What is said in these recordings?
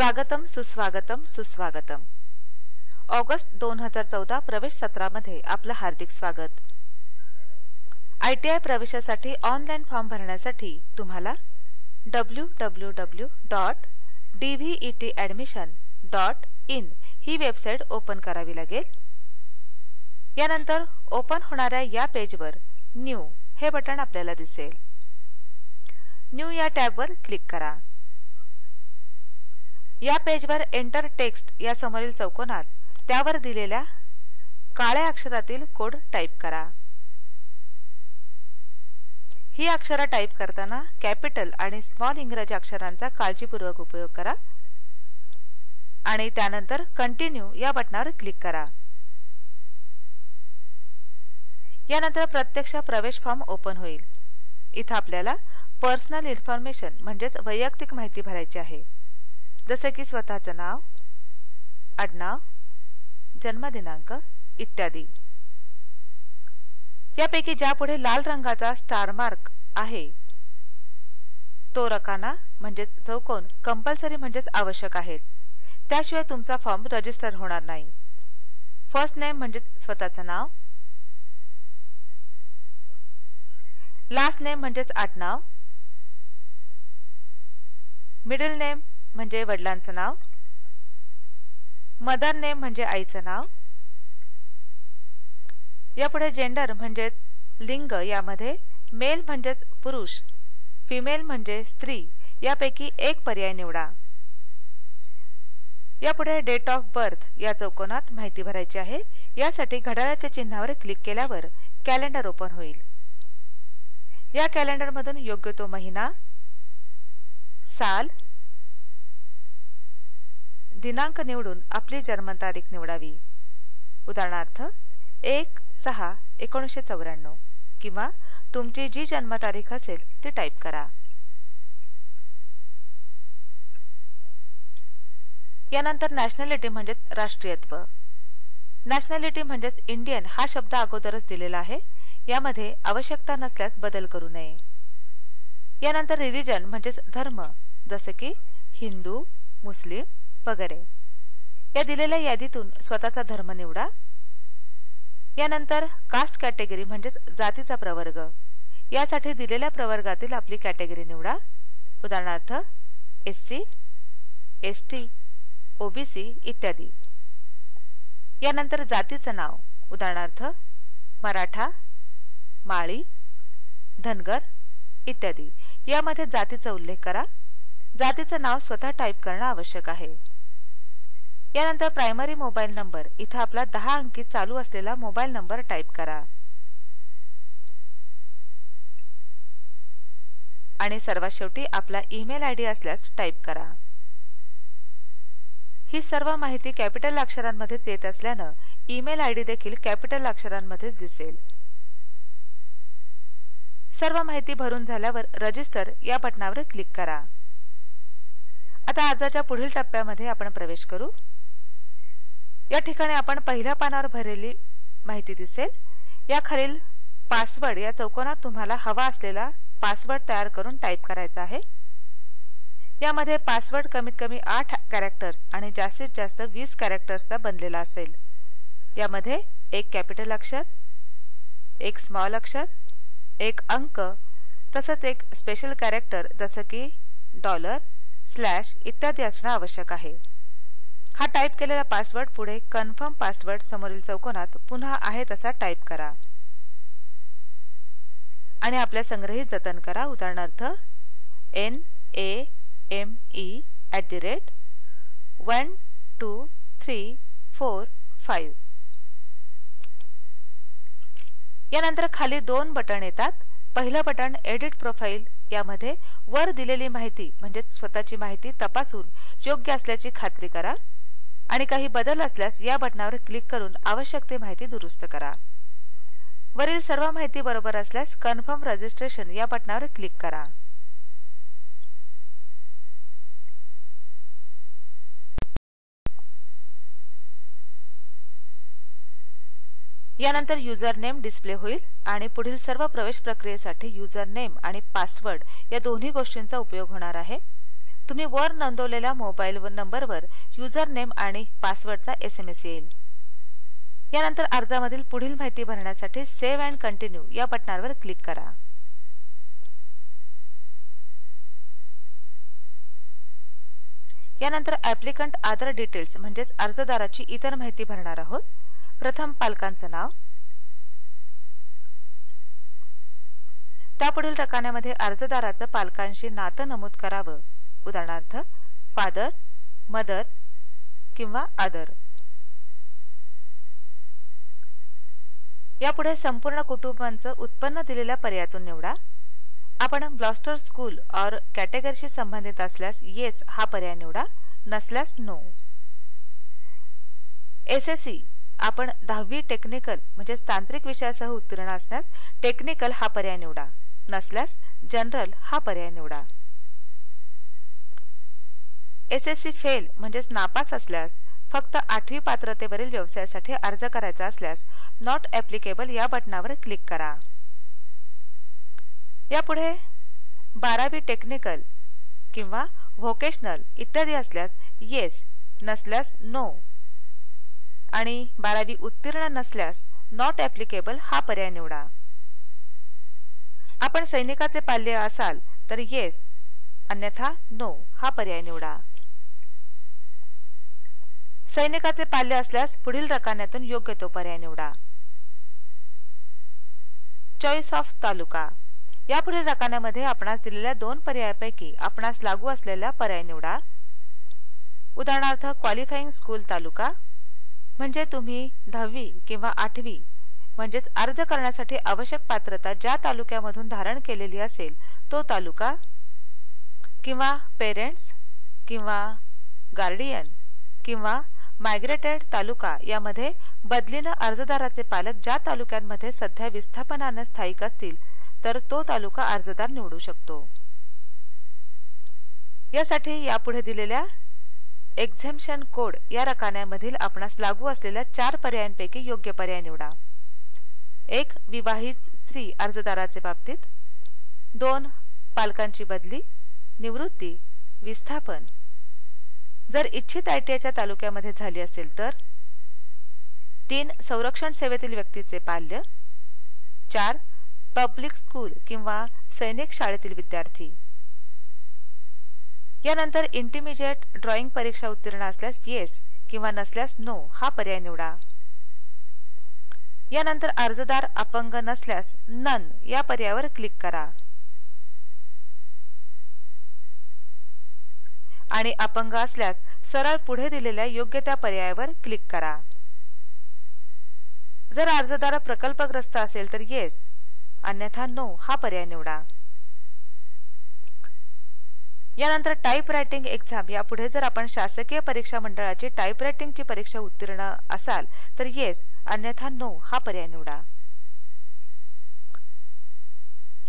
स्वागतम सुस्वागतम सुस्वागतम। ऑगस्ट 2014 प्रवेश सत्रामध्ये आपलं हार्दिक स्वागत। ITI प्रवेशासाठी ऑनलाईन फॉर्म भरण्यासाठी तुम्हाला www.dvetadmission.in ही वेबसाईट ओपन करावी लागेल। यानंतर ओपन होणाऱ्या या पेजवर न्यू हे बटन आपल्याला दिसेल। न्यू या टॅबवर क्लिक करा। या पेजवर एंटर टेक्स्ट या समोरील चौकोनात त्यावर दिलेल्या काळ्या अक्षरातील कोड टाईप करा। ही अक्षरे टाईप करताना कॅपिटल आणि स्मॉल इंग्रजी अक्षरांचा काळजीपूर्वक उपयोग करा आणि त्यानंतर कंटिन्यू या बटनावर क्लिक करा। यानंतर प्रत्यक्ष प्रवेश फॉर्म ओपन होईल। इथे आपल्याला पर्सनल इन्फॉर्मेशन म्हणजेच वैयक्तिक माहिती भरायची आहे, जसे की स्वतःचे नाव, आडनाव, जन्मदिनांक इत्यादी। यापैकी ज्यापुढे लाल रंगाचा स्टार मार्क आहे तो रकाना म्हणजेच चौकोन कंपल्सरी म्हणजेच आवश्यक आहेत, त्याशिवाय तुमचा फॉर्म रजिस्टर होणार नाही। फर्स्ट नेम म्हणजेच स्वतःचे नाव, लास्ट नेम म्हणजेच आडनाव, मिडल नेम म्हणजे वडिलांचे नाव, मदर नेम म्हणजे आईचे नाव। यापुढे जेंडर म्हणजेच लिंग, यामध्ये मेल म्हणजेच पुरुष, फिमेल म्हणजे स्त्री यापैकी एक पर्याय निवडा। यापुढे डेट ऑफ बर्थ या चौकोनात माहिती भरायची आहे। यासाठी घड्याळाच्या चिन्हावर क्लिक केल्यावर कॅलेंडर ओपन होईल। या कॅलेंडर मधून योग्य तो महिना, साल, दिनांक निवडून आपली जन्मतारीख निवडावी। उदाहरणार्थ 1/6/1994 किंवा तुमची जी जन्मतारीख असेल ती टाईप करा। यानंतर नॅशनॅलिटी म्हणजे राष्ट्रीयत्व। नॅशनॅलिटी म्हणजेच इंडियन हा शब्द अगोदरच दिलेला आहे, यामध्ये आवश्यकता नसल्यास बदल करू नये। यानंतर रिलिजन म्हणजेच धर्म, जसे की हिंदू, मुस्लिम वगैरे। या दिलेल्या यादीतून स्वतःचा धर्म निवडा। यानंतर कास्ट कॅटेगरी म्हणजेच जातीचा प्रवर्ग, यासाठी दिलेल्या प्रवर्गातील आपली कॅटेगरी निवडा। उदाहरणार्थ SC, ST, OBC इत्यादी। यानंतर जातीचे नाव, उदाहरणार्थ मराठा, माळी, धनगर इत्यादी। यामध्ये जातीचा उल्लेख करा। जातीचे नाव स्वतः टाईप करणे आवश्यक आहे। यानंतर प्रायमरी मोबाईल नंबर, इथे आपला 10 अंकी चालू असलेला मोबाईल नंबर टाईप करा आणि सर्वात शेवटी आपला ईमेल ID असल्यास टाईप करा। ही सर्व माहिती कॅपिटल अक्षरांमध्येच येत असल्याने ईमेल ID देखील कॅपिटल अक्षरांमध्येच दिसेल। सर्व माहिती भरून झाल्यावर रजिस्टर या बटनावर क्लिक करा। आता आजच्या पुढील टप्प्यामध्ये आपण प्रवेश करू। या ठिकाणी आपण पहिल्या पानावर भरलेली माहिती दिसेल। या खालील पासवर्ड या चौकोनात तुम्हाला हवा असलेला पासवर्ड तयार करून टाईप करायचा आहे। यामध्ये पासवर्ड कमीत कमी 8 कॅरेक्टर्स आणि जास्तीत जास्त 20 कॅरेक्टर्सचा बनलेला असेल। यामध्ये एक कॅपिटल अक्षर, एक स्मॉल अक्षर, एक अंक तसंच एक स्पेशल कॅरेक्टर जसे की $, स्लॅश इत्यादी असणे आवश्यक आहे। हा टाईप केलेला पासवर्ड पुढे कन्फर्म पासवर्ड समोरील चौकोनात पुन्हा आहे तसा टाईप करा आणि आपल्या संग्रही जतन करा। उदाहरणार्थ NAME@123455। यानंतर खाली 2 बटन येतात। पहिलं बटन एडिट प्रोफाइल, यामध्ये वर दिलेली माहिती म्हणजे स्वतःची माहिती तपासून योग्य असल्याची खात्री करा आणि काही बदल असल्यास या बटनावर क्लिक करून आवश्यक ती माहिती दुरुस्त करा। वरील सर्व माहिती बरोबर असल्यास कन्फर्म रजिस्ट्रेशन या बटनावर क्लिक करा। यानंतर युजर नेम डिस्प्ले होईल आणि पुढील सर्व प्रवेश प्रक्रियेसाठी युजर नेम आणि पासवर्ड या दोन्ही गोष्टींचा उपयोग होणार आहे। तुम्ही वर नोंदवलेल्या मोबाईल नंबरवर युजर नेम आणि पासवर्डचा SMS येईल. यानंतर अर्जामधील पुढील माहिती भरण्यासाठी सेव्ह अँड कंटिन्यू या बटणावर क्लिक करा. यानंतर ॲप्लिकंट अदर डिटेल्स म्हणजेच अर्जदाराची इतर माहिती भरणार आहोत. प्रथम पालकांचं नाव, त्यापुढील रकान्यामध्ये अर्जदाराचं पालकांशी नातं नमूद करावं. उदाहरणार्थ फादर, मदर किंवा अदर. यापुढे संपूर्ण कुटुंबांचं उत्पन्न दिलेल्या पर्यायातून निवडा. आपण ब्लास्टर स्कूल और कॅटेगरीशी संबंधित असल्यास येस हा पर्याय निवडा, नसल्यास नो. SSC आपण 10वी टेक्निकल म्हणजेच तांत्रिक विषयासह उत्तीर्ण असल्यास टेक्निकल हा पर्याय निवडा, नसल्यास जनरल हा पर्याय निवडा. SSC फेल म्हणजेच नापास असल्यास फक्त 8वी पात्रतेवरील व्यवसायासाठी अर्ज करायचा असल्यास नॉट ॲप्लिकेबल या बटणावर क्लिक करा. यापुढे 12वी टेक्निकल किंवा व्होकेशनल इत्यादी असल्यास येस, नसल्यास नो आणि 12वी उत्तीर्ण नसल्यास नॉट ॲप्लिकेबल हा पर्याय निवडा. आपण सैनिकाचे पाल्य असाल तर येस, अन्यथा नो हा पर्याय निवडा. सैनिकाचे पाल्य असल्यास पुढील रकान्यातून योग्य तो पर्याय निवडा. चॉईस ऑफ तालुका. यापुढील रकान्यामध्ये आपणास दिलेल्या 2 पर्यायापैकी आपणास लागू असलेला पर्याय निवडा. उदाहरणार्थ क्वालिफाईंग स्कूल तालुका म्हणजे तुम्ही 10वी किंवा 8वी म्हणजेच अर्ज करण्यासाठी आवश्यक पात्रता ज्या तालुक्यामधून धारण केलेली असेल तो तालुका, किंवा पेरेंट्स किंवा गार्डियन किंवा मायग्रेटेड तालुका यामध्ये बदलीनं अर्जदाराचे पालक ज्या तालुक्यांमध्ये सध्या विस्थापनाने स्थायिक असतील तर तो तालुका अर्जदार निवडू शकतो. यासाठी यापुढे दिलेल्या एक्झेम्पशन कोड या रकान्यामधील आपणास लागू असलेल्या 4 पर्यायांपैकी योग्य पर्याय निवडा. 1. विवाहित स्त्री अर्जदाराचे बाबतीत. 2. पालकांची बदली, निवृत्ती, विस्थापन जर इच्छित ITIच्या तालुक्यामध्ये झाली असेल तर. 3. संरक्षण सेवेतील व्यक्तीचे पाल्य. 4. पब्लिक स्कूल किंवा सैनिक शाळेतील विद्यार्थी. यानंतर इंटरमिजिएट ड्रॉइंग परीक्षा उत्तीर्ण असल्यास येस किंवा नसल्यास नो हा पर्याय निवडा. यानंतर अर्जदार अपंग नसल्यास नन या पर्यायावर क्लिक करा आणि अपंग असल्यास सरळ पुढे दिलेल्या योग्य त्या पर्यायावर क्लिक करा. जर अर्जदार प्रकल्पग्रस्त असेल तर येस, अन्यथा नो हा पर्याय निवडा. यानंतर टाइप रायटिंग एक्झाम यापुढे जर आपण शासकीय परीक्षा मंडळाची टाइपरायटिंगची परीक्षा उत्तीर्ण असाल तर येस, अन्यथा नो हा पर्याय निवडा.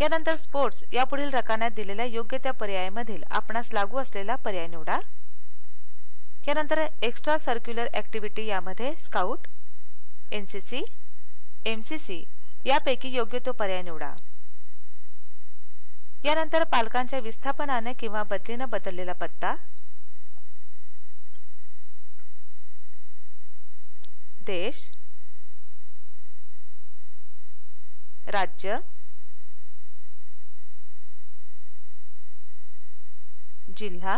यानंतर स्पोर्ट्स यापुढील रकान्यात दिलेल्या योग्य त्या पर्यायामधील आपणास लागू असलेला पर्याय निवडा. यानंतर एक्स्ट्रा सर्क्युलर ॲक्टिव्हिटी यामध्ये स्काउट, NCC, MCC यापैकी योग्य तो पर्याय निवडा. यानंतर पालकांच्या विस्थापनाने किंवा बदलीने बदललेला पत्ता, देश, राज्य, जिल्हा,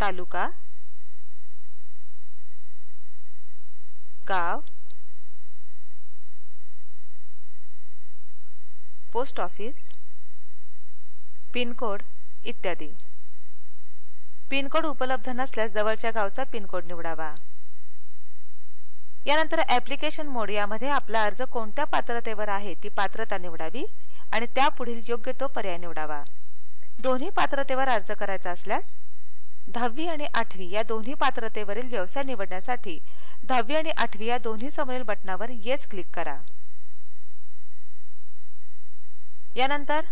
तालुका, गाव, पोस्ट ऑफिस, पिनकोड इत्यादी. पिनकोड उपलब्ध नसल्यास जवळच्या गावचा पिनकोड निवडावा. यानंतर ॲप्लिकेशन मोड यामध्ये आपला अर्ज कोणत्या पात्रतेवर आहे ती पात्रता निवडावी आणि त्यापुढील योग्य तो पर्याय निवडावा. दोन्ही पात्रतेवर अर्ज करायचा असल्यास 10वी आणि 8वी या दोन्ही पात्रतेवरील व्यवसाय निवडण्यासाठी 10वी आणि 8वी या दोन्ही समोरील बटणावर येस क्लिक करा. यानंतर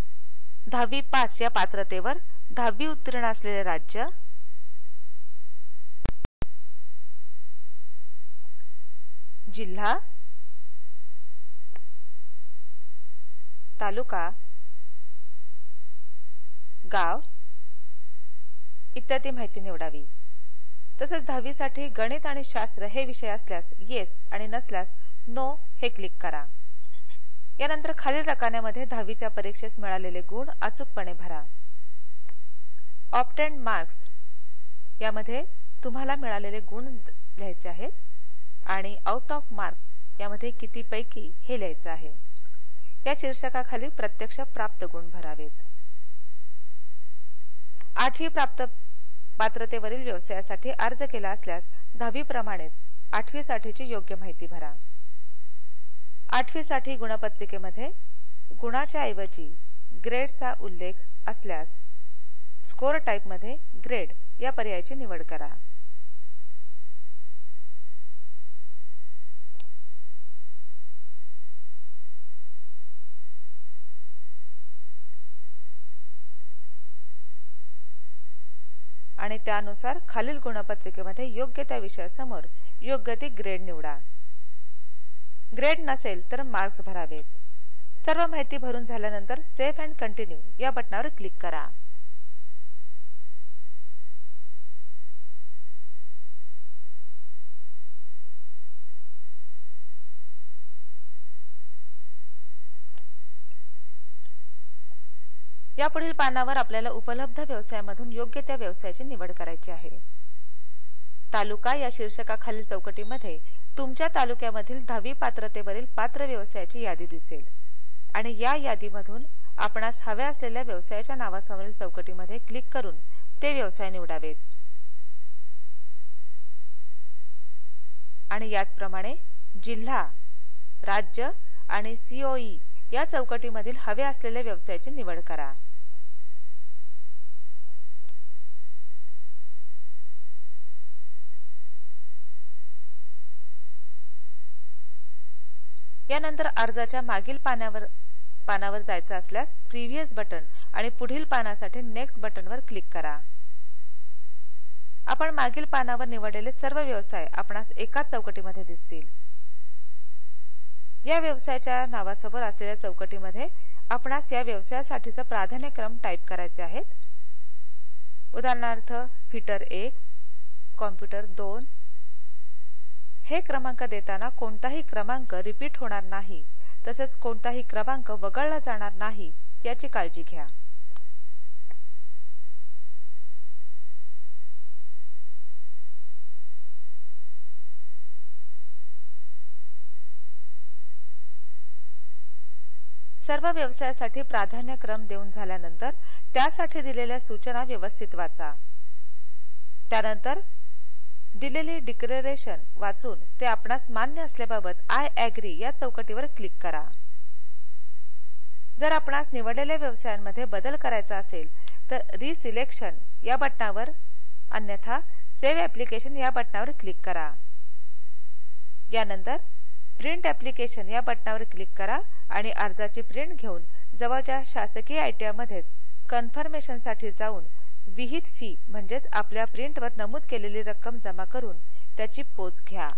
10वी पास या पात्रतेवर 10वी उत्तीर्ण असलेले राज्य, जिल्हा, तालुका, गाव इत्यादी माहिती निवडावी। तसेच 10वी साठी गणित आणि शास्त्र हे विषय असल्यास येस आणि नसल्यास नो हे क्लिक करा। यानंतर खालील रकान्यामध्ये 10वीच्या परीक्षेस मिळालेले गुण अचूकपणे भरा। ऑब्टेन्ड मार्क्स यामध्ये तुम्हाला मिळालेले गुण लिहायचे आहेत आणि आउट ऑफ मार्क यामध्ये किती पैकी हे लिहायचे आहे। या शीर्षकाखाली प्रत्यक्ष प्राप्त गुण भरावेत। 8वी प्राप्त पात्रतेवरील व्यवसायासाठी अर्ज केला असल्यास 10वी प्रमाणेच 8वी साठीची योग्य माहिती भरा। 8वी साठी गुणपत्रिकेमध्ये गुणाच्या ऐवजी ग्रेडचा उल्लेख असल्यास स्कोर टाइप मध्ये ग्रेड या पर्यायाची निवड करा। आणि त्यानुसार खालील गुणपत्रिकेमध्ये योग्य त्या विषयासमोर योग्य ती ग्रेड निवडा। ग्रेड नसेल तर मार्क्स भरावेत। सर्व माहिती भरून झाल्यानंतर सेव्ह अँड कंटिन्यू या बटणावर क्लिक करा। यापुढील पानावर आपल्याला उपलब्ध व्यवसायामधून योग्य त्या व्यवसायाची निवड करायची आहे। तालुका या शीर्षकाखालील चौकटीमध्ये तुमच्या तालुक्यामधील 10वी पात्रतेवरील पात्र व्यवसायाची यादी दिसेल आणि या यादीमधून आपणास हव्या असलेल्या व्यवसायाच्या नावासमोरील चौकटीमध्ये क्लिक करून ते व्यवसाय निवडावेत। आणि याचप्रमाणे जिल्हा, राज्य आणि सीओई या चौकटीमधील हव्या असलेल्या व्यवसायाची निवड करा। यानंतर अर्जाच्या मागील पानावर जायचं असल्यास प्रिव्हियस बटन आणि पुढील पानासाठी नेक्स्ट बटनवर क्लिक करा। आपण मागील पानावर निवडलेले सर्व व्यवसाय आपणास एकाच चौकटीमध्ये दिसतील। या व्यवसायाच्या नावासमोर असलेल्या चौकटीमध्ये आपणास या व्यवसायासाठीचा प्राधान्यक्रम टाइप करायचे आहेत। उदाहरणार्थ फिटर 1, कॉम्प्युटर 2 हे क्रमांक देताना कोणताही क्रमांक रिपीट होणार नाही, तसेच कोणताही क्रमांक वगळला जाणार नाही याची काळजी घ्या। सर्व व्यवसायासाठी प्राधान्यक्रम देऊन झाल्यानंतर त्यासाठी दिलेल्या सूचना व्यवस्थित वाचा। त्यानंतर दिलेली डिक्लेरेशन वाचून ते आपणास मान्य असल्याबाबत आय ऍग्री या चौकटीवर क्लिक करा। जर आपणास निवडलेल्या व्यवसायांमध्ये बदल करायचा असेल तर रिसिलेक्शन या बटणावर, अन्यथा सेव्ह ऍप्लिकेशन या बटणावर क्लिक करा। यानंतर प्रिंट ऍप्लिकेशन या बटणावर क्लिक करा आणि अर्जाची प्रिंट घेऊन जवळच्या शासकीय आयटीआयमध्ये कन्फर्मेशनसाठी जाऊन विहित फी म्हणजेच आपल्या प्रिंटवर नमूद केलेली रक्कम जमा करून त्याची पोच घ्या।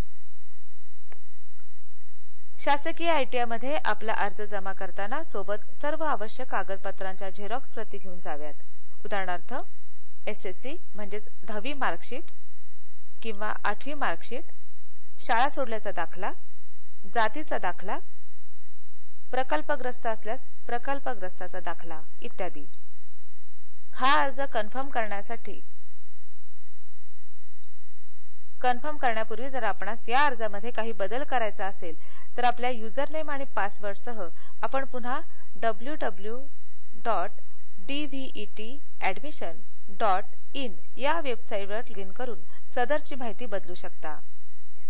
शासकीय आयटीआयमध्ये आपला अर्ज जमा करताना सोबत सर्व आवश्यक कागदपत्रांच्या झेरॉक्स प्रती घेऊन जाव्यात। उदाहरणार्थ एसएससी म्हणजेच 10वी मार्कशीट किंवा 8वी मार्कशीट, शाळा सोडल्याचा दाखला, जातीचा दाखला, प्रकल्पग्रस्त असल्यास प्रकल्पग्रस्ताचा दाखला इत्यादी। हा अर्ज कन्फर्म करण्यापूर्वी जर आपणास या अर्जामध्ये काही बदल करायचा असेल तर आपल्या युजरनेम आणि पासवर्डसह आपण पुन्हा www.dvetadmission.in या वेबसाईटवर लॉगिन करून सदरची माहिती बदलू शकता।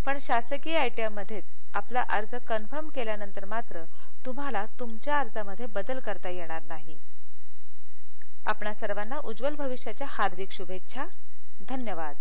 पण शासकीय आयटीआयमध्येच आपला अर्ज कन्फर्म केल्यानंतर मात्र तुम्हाला तुमच्या अर्जामध्ये बदल करता येणार नाही। आपणा सर्वांना उज्ज्वल भविष्याच्या हार्दिक शुभेच्छा। धन्यवाद।